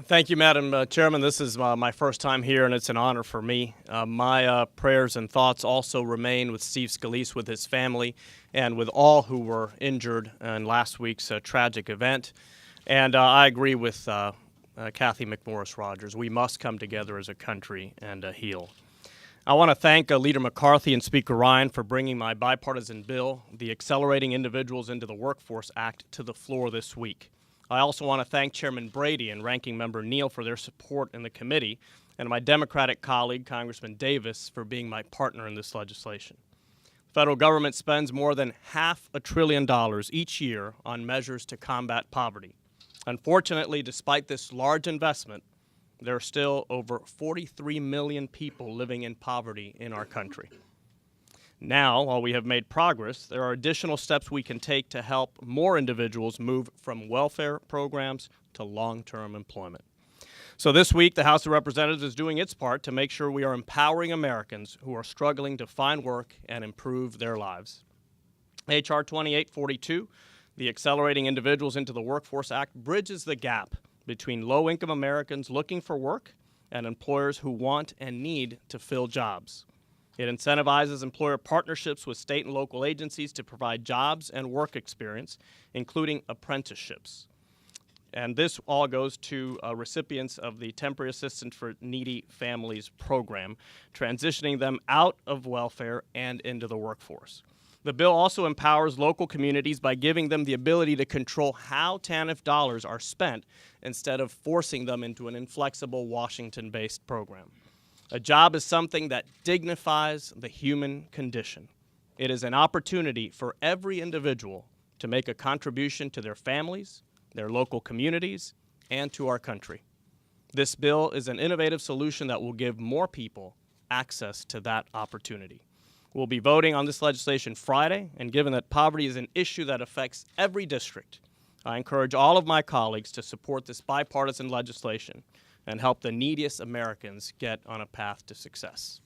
Thank you, Madam Chairman. This is my first time here, and it's an honor for me. My prayers and thoughts also remain with Steve Scalise, with his family, and with all who were injured in last week's tragic event. And I agree with Kathy McMorris Rogers. We must come together as a country and heal. I want to thank Leader McCarthy and Speaker Ryan for bringing my bipartisan bill, the Accelerating Individuals into the Workforce Act, to the floor this week. I also want to thank Chairman Brady and Ranking Member Neal for their support in the committee, and my Democratic colleague, Congressman Davis, for being my partner in this legislation. The federal government spends more than $500 billion each year on measures to combat poverty. Unfortunately, despite this large investment, there are still over 43 million people living in poverty in our country. Now, while we have made progress, there are additional steps we can take to help more individuals move from welfare programs to long-term employment. So this week, the House of Representatives is doing its part to make sure we are empowering Americans who are struggling to find work and improve their lives. H.R. 2842, the Accelerating Individuals into the Workforce Act, bridges the gap between low-income Americans looking for work and employers who want and need to fill jobs. It incentivizes employer partnerships with state and local agencies to provide jobs and work experience, including apprenticeships. And this all goes to recipients of the Temporary Assistance for Needy Families program, transitioning them out of welfare and into the workforce. The bill also empowers local communities by giving them the ability to control how TANF dollars are spent instead of forcing them into an inflexible Washington-based program. A job is something that dignifies the human condition. It is an opportunity for every individual to make a contribution to their families, their local communities, and to our country. This bill is an innovative solution that will give more people access to that opportunity. We'll be voting on this legislation Friday, and given that poverty is an issue that affects every district, I encourage all of my colleagues to support this bipartisan legislation and help the neediest Americans get on a path to success.